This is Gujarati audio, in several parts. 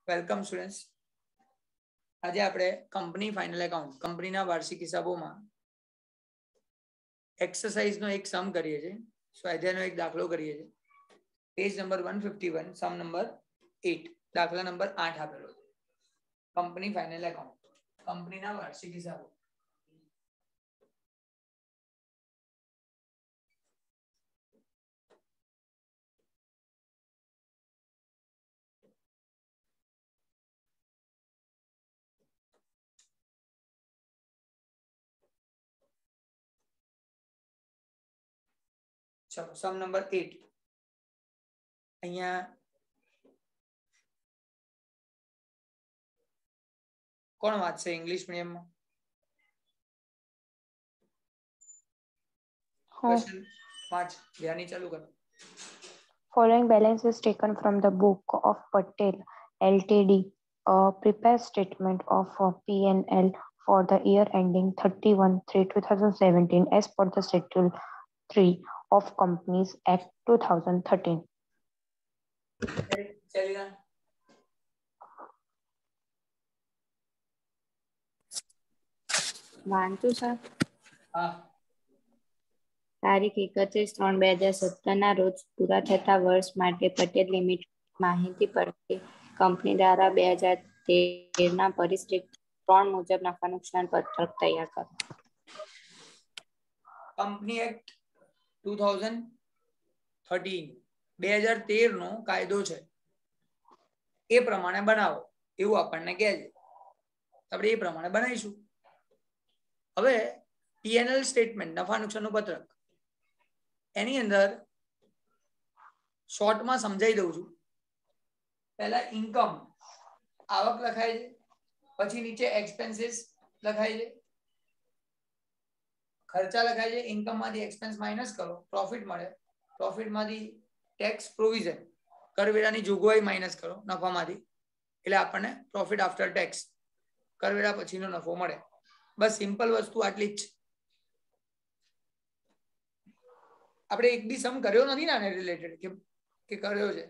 Welcome students. આજે આપણે કંપની ફાઇનલ એકાઉન્ટ કંપનીના વાર્ષિક હિસાબોમાં એક્સરસાઇઝનો એક સમ કરીએ છીએ. સ્વાધ્યાયનો એક દાખલો કરીએ છીએ. પેજ નંબર 151 સમ નંબર 8 દાખલા નંબર 8 આપેલો છે. કંપની ફાઇનલ એકાઉન્ટ કંપનીના વાર્ષિક હિસાબો. ચલો સમ નંબર 8 અહીંયા કોણ વાંચશે ઇંગ્લિશ મીડિયમમાં? ક્વેશ્ચન વાંચ, ધ્યાની ચાલુ કરો. Following balance is taken from the book of Patel Ltd. A prepared statement of P&L for the year ending 31/3/2017 as per the Schedule 3 of Companies Act 2013. ચલીના વાંચું સર. હા. તારીખ 31/3/2017 રોજ પૂરા થતા વર્ષ માટે પટેલ લિમિટેડ માહિતી પરથી કંપની દ્વારા 2013 પરિસ્થિતિ 3 મુજબ નફા નુકસાન પત્રક તૈયાર કરો. કંપની એક્ટ 2013 નો કાયદો છે એ પ્રમાણે બનાવો એવું આપણને કહે છે. આપણે એ પ્રમાણે બનાવીશું. હવે પીએનએલ સ્ટેટમેન્ટ નફા નુકસાનનું પત્રક એની અંદર શોર્ટમાં સમજાવી દઉં છું. પહેલા ઇન્કમ આવક લખાય છે, પછી નીચે એક્સપેન્સીસ લખાય છે, ખર્ચા લખાય છે. ઇન્કમ માંથી એક્સપેન્સ માઇનસ કરો, પ્રોફિટ મળે. પ્રોફિટ માંથી ટેક્સ પ્રોવિઝન કરવેરાની જોગવાઈ માઇનસ કરો નફામાંથી, એટલે આપણને પ્રોફિટ આફ્ટર ટેક્સ કરવેરા પછીનો નફો મળે. બસ સિમ્પલ વસ્તુ આટલી જ. આપણે એક બી સમ કર્યો નથી ને આને રિલેટેડ કે કર્યો છે?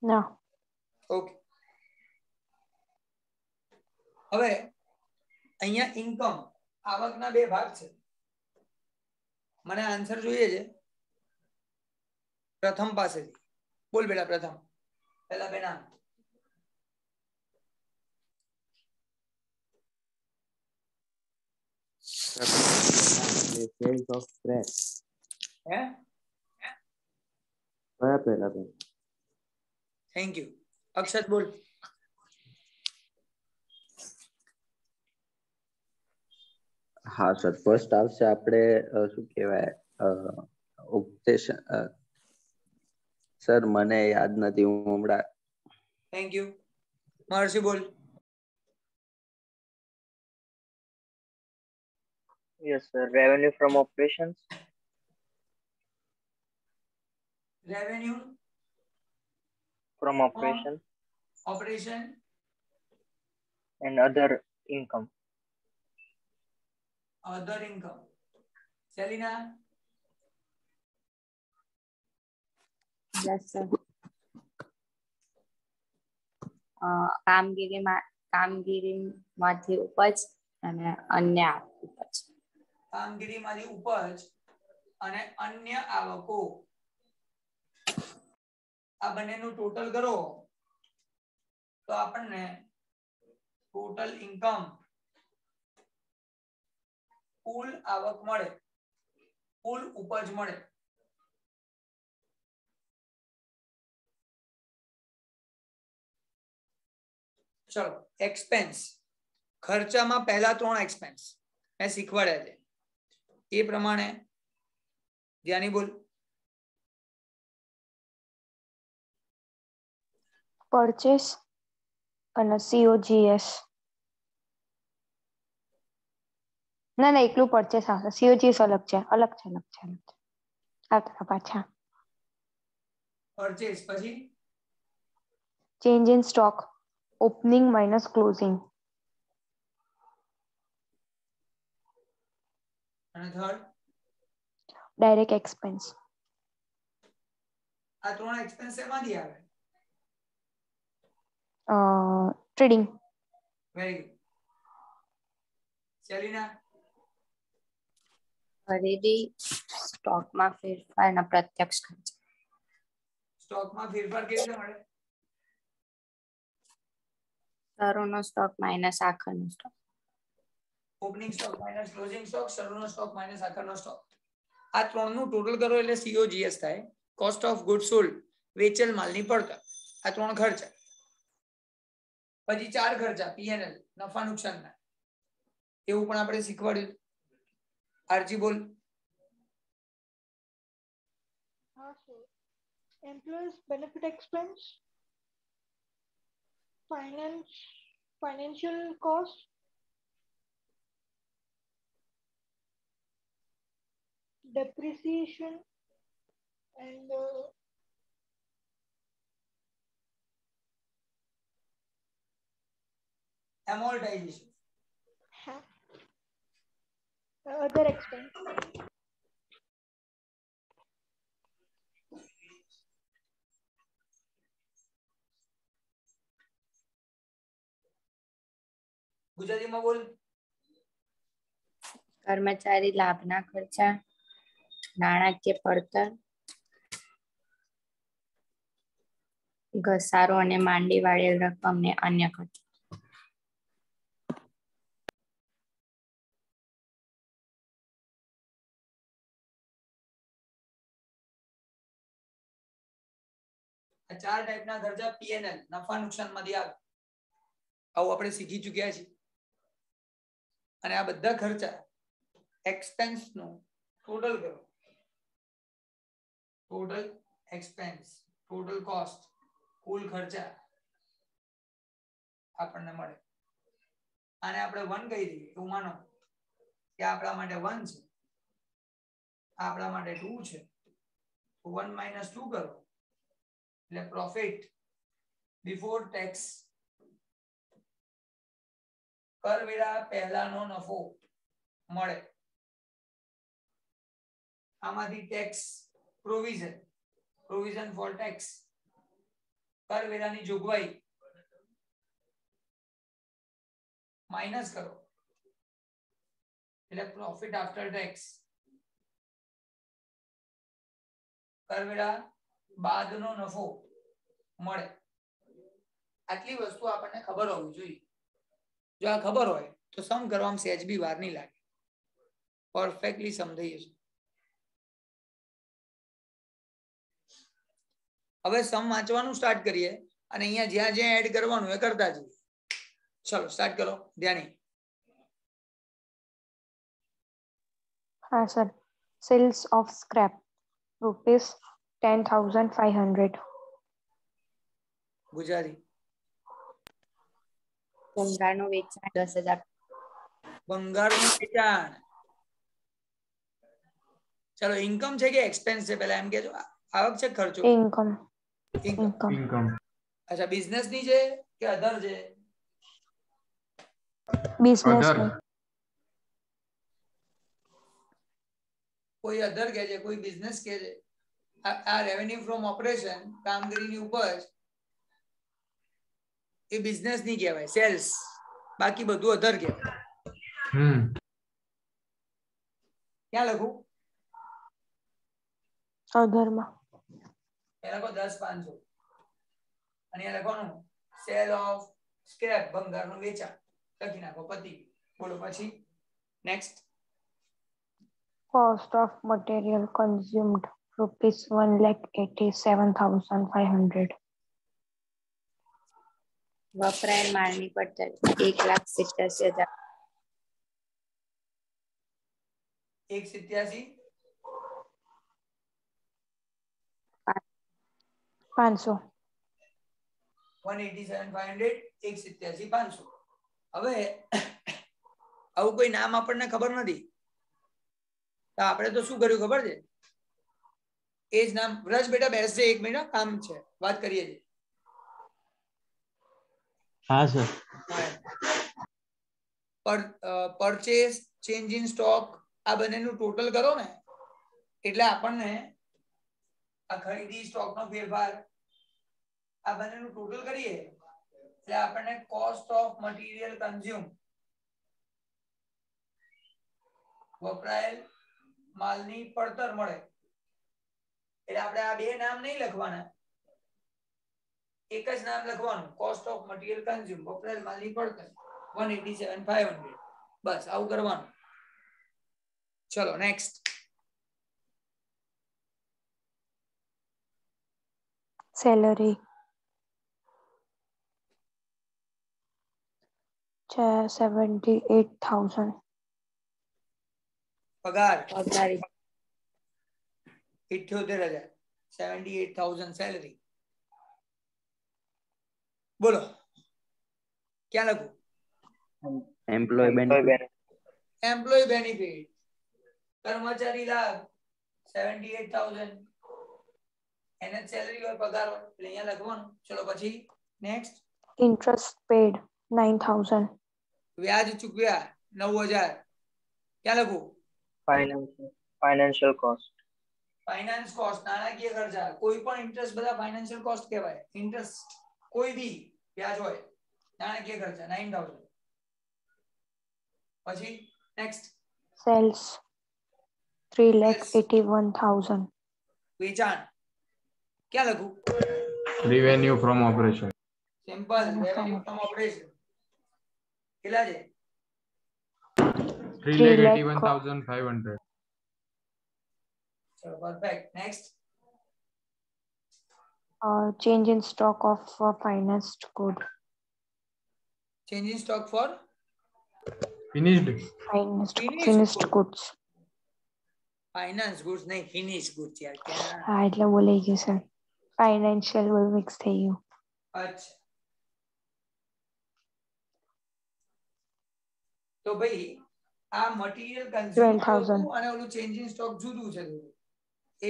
ના. ઓકે. હવે અહીંયા ઇન્કમ આવકના બે ભાગ છે. મને આન્સર જોઈએ છે પ્રથમ પાસેથી. બોલ બેટા પ્રથમ. પહેલા બેના sales of bread. હે? પહેલા થેન્ક યુ. અક્ષત બોલ. હા સર, ફર્સ્ટ આવશે આપણે શું કહેવાય ઓબ્જેક્શન. સર મને યાદ નથી, હું હમણાં. Thank you. મહર્ષિ બોલ. Yes, sir. Revenue from operations. Revenue From operation operation and other income. Other income. સેલિના Yes, sir. કામગીરીમાંથી ઉપજ અને અન્ય ઉપજ. કામગીરીમાંથી ઉપજ અને અન્ય આવકો, આ બંનેનું ટોટલ કરો તો આપણને ટોટલ ઇન્કમ કુલ આવક મળે, કુલ ઉપજ મળે. ચલો એક્સપેન્સ. ખર્ચામાં પહેલા 3 એક્સપેન્સ મેં શીખવાડ્યા છે એ પ્રમાણે ધ્યાની બોલ. Purchase અને COGS. ના એકલું પરચેસ આવશે. COGS અલગ છે. આવતા પાછા. પરચેસ પછી change in stock, opening minus closing. અને થર્ડ ડાયરેક્ટ એક્સપેન્સ. આ 3 એક્સપેન્સ એમાંથી આવે? Trading. Very good. સેલિના? ખરીદી સ્ટોકમાં ફેરફારના પ્રત્યક્ષ ખર્ચ. સ્ટોકમાં ફેરફાર કેવી રીતે મળે? શરૂનો સ્ટોક માઇનસ આખરનો stock. Opening stock minus closing stock, શરૂનો સ્ટોક માઇનસ આખરનો સ્ટોક. આ ત્રણનું ટોટલ કરો એટલે COGS થાય. કોસ્ટ ઓફ ગુડ સોલ્ડ, વેચેલ માલની પડતર. આ ત્રણ ખર્ચા. પછી ચાર ખર્ચા P&L, નફા નુકસાનના. એવું પણ આપણે શીખવાડ્યું. આરજી બોલ. Employees benefit expense, financial cost, depreciation, and amortization. other expense. ગુજરાતીમાં બોલ. કર્મચારી લાભના ખર્ચા, નાણાકીય પડતર, ઘસારો અને માંડી વાળેલ રકમને અન્ય ખર્ચ. આ ચાર ટાઈપના ખર્ચા P&L, નફા નુકસાનમાંથી આવે. આવું આપણે શીખી ચૂક્યા છીએ. અને આ બધા ખર્ચા એક્સપેન્સ નું ટોટલ કરો. ટોટલ એક્સપેન્સ, ટોટલ કોસ્ટ, કુલ ખર્ચા આપણને મળે. આને આપણે 1 કહી દઈએ એવું માનો કે આપણા માટે 1 છે, આપણા માટે 2 છે. તો 1 - 2 કરો એટલે પ્રોફિટ બિફોર ટેક્સ, કરવેરા પહેલાનો નફો મળે. આમાંથી tax provision, provision for tax, કરવેરાની જોગવાઈ માઇનસ કરો એટલે પ્રોફિટ આફ્ટર ટેક્સ, કરવેરા બાદનો નફો મળે. આટલી વસ્તુ આપણને ખબર હોવી જોઈએ. જો આ ખબર હોય તો સમ કરવામાં સહેજ બી વાર નહીં લાગે. પરફેક્ટલી સમજાઈ જશે. હવે સમ વાંચવાનું સ્ટાર્ટ કરીએ અને અહીંયા જ્યાં જ્યાં એડ કરવાનું એ કરતા જઈએ. ચલો સ્ટાર્ટ કરો. ધ્યાની. હા sir. Sales of scrap, ₹10,500. Gujarati. ભંગારનું વેચાણ 10,000. ભંગારનું વેચાણ. ચલો ઇન્કમ છે કે એક્સપેન્સ છે પહેલા એમ કેજો. આવક છે ખર્ચો? Income. ઇન્કમ. અચ્છા બિઝનેસ ની છે કે અધર છે? Business. કોઈ અધર કે છે, કોઈ બિઝનેસ કે છે. આ રેવન્યુ ફ્રોમ ઓપરેશન, કામગીરીની ઉપજ, એ બિઝનેસ ની કહેવાય, સેલ્સ. બાકી બધું અધર કહેવાય. ક્યાં લખું? અધરમાં. એ લખો 10,500 અને અહીંયા લખવાનું સેલ ઓફ સ્ક્રેપ, ભંગારનું વેચાણ. લખી નાખો. પતિ. બોલો પછી next. Cost of material consumed, ₹1,87,500. વપરાયેલ માલની પડતર 1,87,000. 1,87,500. 1,87,500, 1,87,500. હવે આવું કોઈ નામ આપણને ખબર નથી તો આપણે તો શું કર્યું ખબર છે? એ જ નામ. વ્રજ બેટા બેસજે 1 મિનિટ, કામ છે, વાત કરીએ છીએ. હા sir. Purchase, change in stock, આ બંનેનું ટોટલ કરો ને એટલે આપણને આ ખરીદી, સ્ટોકનો ફેરફાર, આ બંનેનું ટોટલ કરીએ એટલે આપણને કોસ્ટ ઓફ મટીરિયલ કન્ઝ્યુમ વપરાયેલ માલની પડતર મળે. એટલે આપણે આ બે નામ નહીં લખવાના, એક જ નામ લખવાનું, કોસ્ટ ઓફ મટીરિયલ કન્ઝ્યુમ વપરાયેલ માલની પડતર 187,500. બસ આવું કરવાનું. ચલો નેક્સ્ટ. Salary 78,000. પગાર પગાર 78,000, 78,000 સેલરી. બોલો ક્યાં લખું? Employ benefit. એમ્પ્લોય બેનિફિટ, કર્મચારી લાભ 78,000, એને સેલરી હોય પગાર હોય એટલે અહીંયા લખવાનું. ચલો પછી નેક્સ્ટ. Interest paid 9,000. વ્યાજ ચૂકવ્યા 9,000, ક્યાં લખું? Financial cost. ફાઇનાન્સ કોસ્ટ નાણાકીય ખર્ચા, કોઈ પણ ઇન્ટરેસ્ટ બધા ફાઇનાન્શિયલ કોસ્ટ કહેવાય. ઇન્ટરેસ્ટ કોઈ બી વ્યાજ હોય નાણાકીય ખર્ચા 9,000. પછી નેક્સ્ટ. Sales 3,81,000. વેચાણ ક્યાં લખું? Revenue from operation. Simple, revenue from operation. કેટલા છે? 3,81,500. ચલો perfect. Next. Change in stock of financed good. Change in stock for Finished. Finished goods. Finance goods નહીં, ફિનિશ ગુડ્સ યાર. ક્યાં? હા એટલે બોલાઈ ગયું સર, ફાઇનાન્શિયલ બધું મિક્સ થઈ ગયું. અચ્છા તો ભાઈ આ મટીરીયલ કન્ઝ્યુમ 12,000. અને ઓલું ચેન્જ ઇન સ્ટોક જુદું છે. એ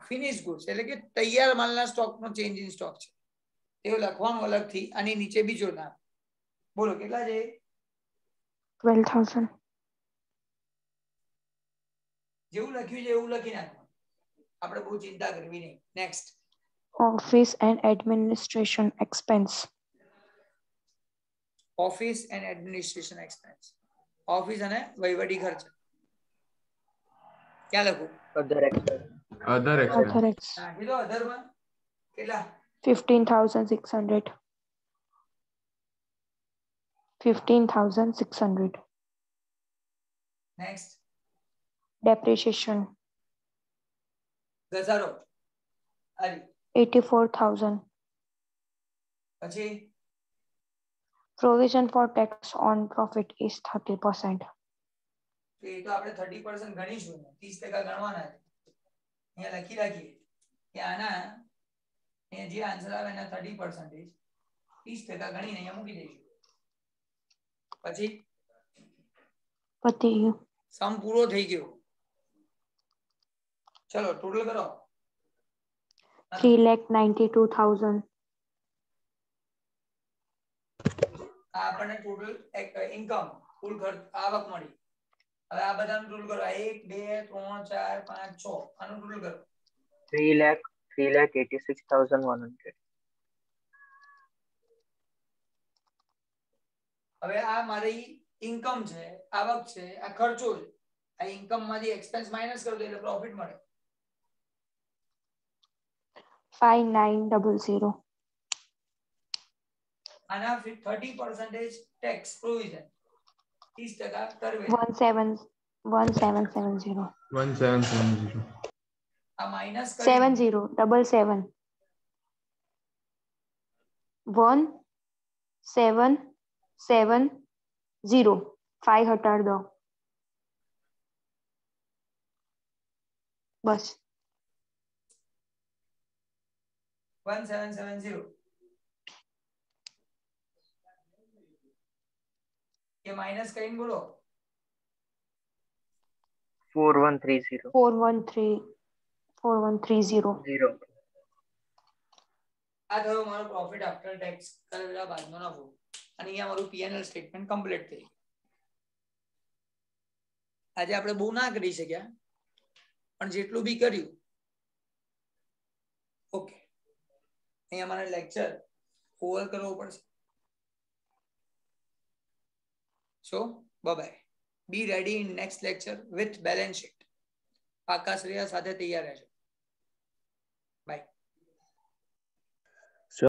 ફિનિશ ગુડ્સ એટલે કે તૈયાર માલના સ્ટોકનો ચેન્જ ઇન સ્ટોક છે. એવું લખવાનું અલગથી, આની નીચે બીજો નામ. બોલો કેટલા છે? 12,000. જેવું લખ્યું છે એવું લખી નાખવાનું, આપણે બહુ ચિંતા કરવી નહીં. Next. Office and administration expense. Office and administration expense, office અને વહીવટી ખર્ચ. ક્યાં લખું? Other expense. Other expense. Other ex નાખી દો અધરમાં. કેટલા? 15,600. 15,600. નેક્સ્ટ. Depreciation ઘસારો આલી. 84,000. પછી Provision for tax on profit is 30%. તો એ તો આપણે 30% ગણીશું ને, 30% ગણવાના છે. અહીંયા લખી રાખીએ કે આના અહીંયા જે આન્સર આવે એના 30%, 30% ગણીને અહીંયા મૂકી દઈશું. પછી પતી ગયું. સમ પૂરો થઈ ગયો. ચલો ટોટલ કરો. 3,92,000. આ આપણને ટોટલ ઇન્કમ કુલ ખર્ચ આવક મળી. હવે આ બધાનું ટોટલ કરો. 1 2 3 4 5 6 આનું ટોટલ કરો. 3,86,100. હવે આ મારી ઇન્કમ છે, આવક છે, આ ખર્ચો છે. આ ઇન્કમ માંથી એક્સપેન્સ માઈનસ કરો તો એટલે પ્રોફિટ મળે. 5,900. આના 30% ટેક્સ પ્રોવિઝન, 30% કરવે. 1770. 1770. આ માઈનસ 70 77 1770 5 હટાડ દો બસ. 1770 ये माइनस कहीं बोलो. 4130. 4130. આ થયો મારો પ્રોફિટ આફ્ટર ટેક્સ કરેલા બાદનો નફો. અને અહીંયા મારું પીએનએલ સ્ટેટમેન્ટ કમ્પ્લીટ થઈ. આજે આપણે બહુ ના કરી શક્યા પણ જેટલું બી કર્યું ઓકે. અહીંયા મારે લેક્ચર ઓવર કરવો પડશે. So bye bye. Be ready in next lecture with balance sheet. પાકા શ્રેયા સાથે તૈયાર રહેજો.